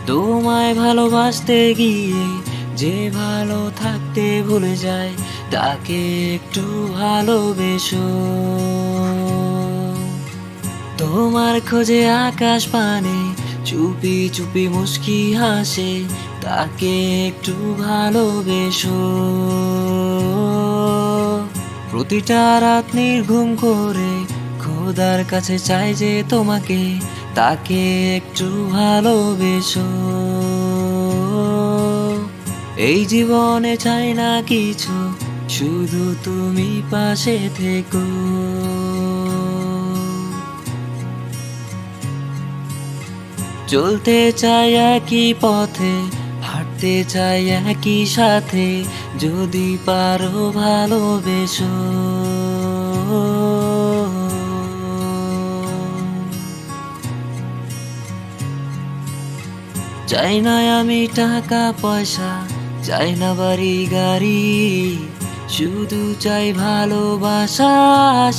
তোমায় ভালোবাসতে গিয়ে যে ভালো থাকতে ভুলে যায়, তাকে একটু ভালোবেসো। তোমার খোঁজে আকাশ পানে চুপি চুপি মুস্কি হাসে, তাকে একটু ভালোবেসো। প্রতিটা রাত নির্ঘুম করে খোদার কাছে চাই যে তোমাকে, তাকে একটু ভালোবেসো। এই জীবনে চাই না কিছু, শুধু তুমি পাশে থেকো। চলতে চাই একই পথে, হাঁটতে চাই একই সাথে, যদি পারো ভালোবেসো। চাই না আমি টাকা পয়সা, চাই না বাড়ি গাড়ি, শুধু চাই ভালোবাসা,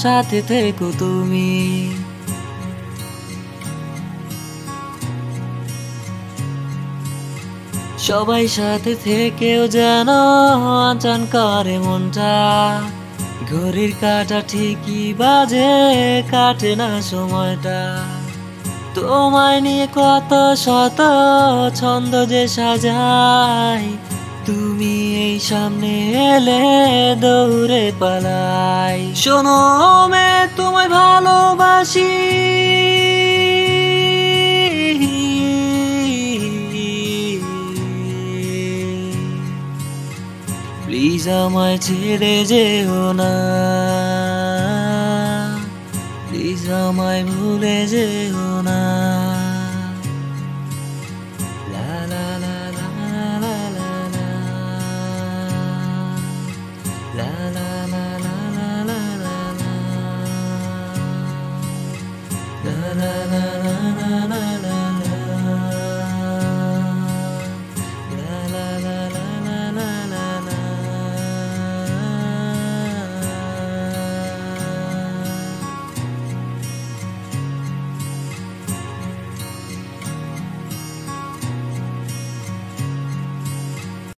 সাথে থেকো তুমি। সবাই সাথে থেকেও যেন আচান করে মনটা, ঘড়ির কাঁটা ঠিকই বাজে, কাটে না সময়টা। তোমায় নিয়ে কত শত ছন্দ যে সাজাই, তুমি এই সামনে এলে দৌড়ে পালাই। শোনো মে তোমায় ভালোবাসি, প্লিজ আমায় ছেড়ে যেও না, প্লিজ আমায় ভুলে যেও